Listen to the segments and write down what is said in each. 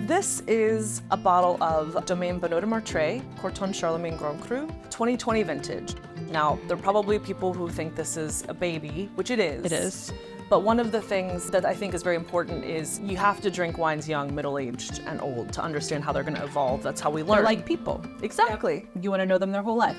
This is a bottle of Domaine Bonneau de Martray, Corton Charlemagne Grand Cru, 2020 vintage. Now, there are probably people who think this is a baby, which it is. It is. But one of the things that I think is very important is you have to drink wines young, middle-aged, and old to understand how they're going to evolve. That's how we learn. They're like people. Exactly. You want to know them their whole life.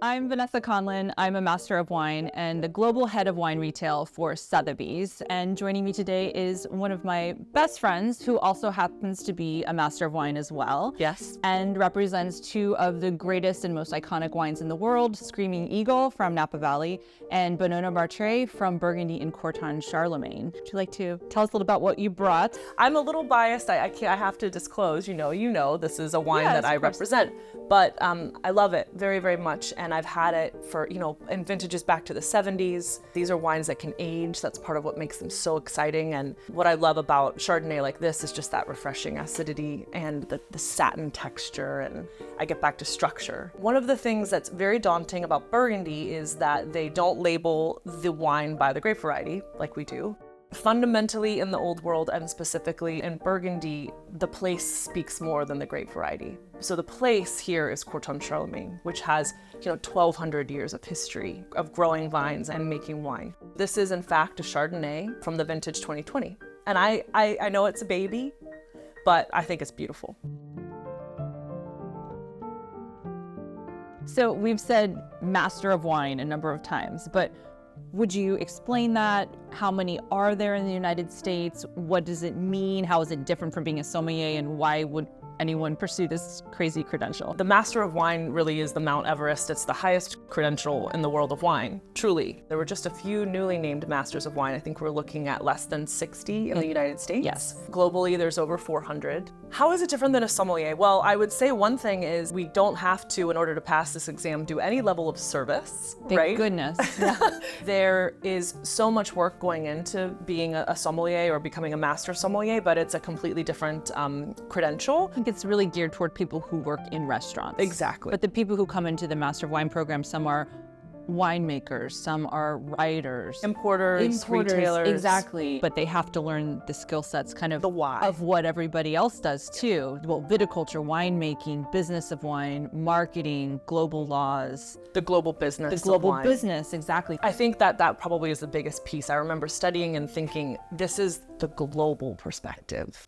I'm Vanessa Conlin. I'm a Master of Wine and the Global Head of Wine Retail for Sotheby's. And joining me today is one of my best friends who also happens to be a Master of Wine as well. Yes. And represents two of the greatest and most iconic wines in the world, Screaming Eagle from Napa Valley and Bonneau de Martray from Burgundy and Corton Charlemagne. Would you like to tell us a little about what you brought? I'm a little biased. I have to disclose, you know, this is a wine Yes, that I of course. represent. But I love it very, very much. And I've had it for, in vintages back to the 70s. These are wines that can age. That's part of what makes them so exciting. And what I love about Chardonnay like this is just that refreshing acidity and the satin texture. And I get back to structure. One of the things that's very daunting about Burgundy is that they don't label the wine by the grape variety like we do. Fundamentally in the old world and specifically in Burgundy, the place speaks more than the grape variety. So the place here is Corton Charlemagne, which has 1,200 years of history of growing vines and making wine. This is in fact a Chardonnay from the vintage 2020. And I know it's a baby, but I think it's beautiful. So we've said Master of Wine a number of times, but would you explain that? How many are there in the United States? What does it mean? How is it different from being a sommelier, and why would anyone pursue this crazy credential? The Master of Wine really is the Mount Everest. It's the highest credential in the world of wine, truly. There were just a few newly named Masters of Wine. I think we're looking at less than 60 in the United States. Yes. Globally, there's over 400. How is it different than a sommelier? Well, I would say one thing is we don't have to, in order to pass this exam, do any level of service, Thank right? goodness. There is so much work going into being a sommelier or becoming a master sommelier, but it's a completely different credential. I think it's really geared toward people who work in restaurants. Exactly. But the people who come into the Master of Wine program, some are winemakers, some are writers, Importers, retailers. exactly. But they have to learn the skill sets, kind of The why. of what everybody else does too. Well, viticulture, winemaking, business of wine, marketing, global laws, The global business. the of global wine. business, exactly. I think that probably is the biggest piece. I remember studying and thinking, this is the global perspective.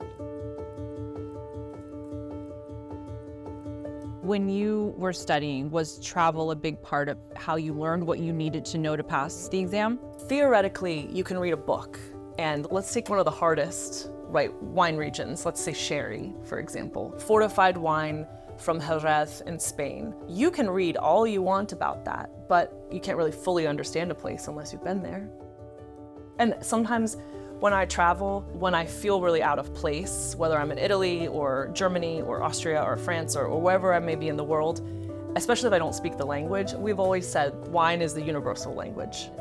When you were studying, was travel a big part of how you learned what you needed to know to pass the exam? Theoretically, you can read a book, and let's take one of the hardest, wine regions. Let's say sherry, for example. Fortified wine from Jerez in Spain. You can read all you want about that, but you can't really fully understand a place unless you've been there. And sometimes when I travel, when I feel really out of place, whether I'm in Italy or Germany or Austria or France or wherever I may be in the world, especially if I don't speak the language, we've always said wine is the universal language.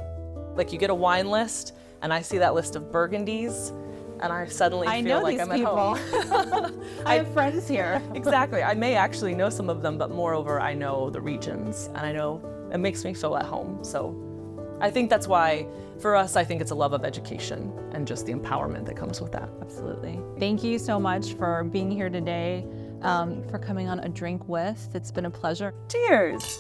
Like you get a wine list and I see that list of Burgundies and I suddenly feel like I'm at home. I have friends here. Exactly. I may actually know some of them, but moreover, I know the regions and I know it makes me feel at home. So I think that's why, for us, I think it's a love of education and just the empowerment that comes with that. Absolutely. Thank you so much for being here today, for coming on A Drink With. It's been a pleasure. Cheers.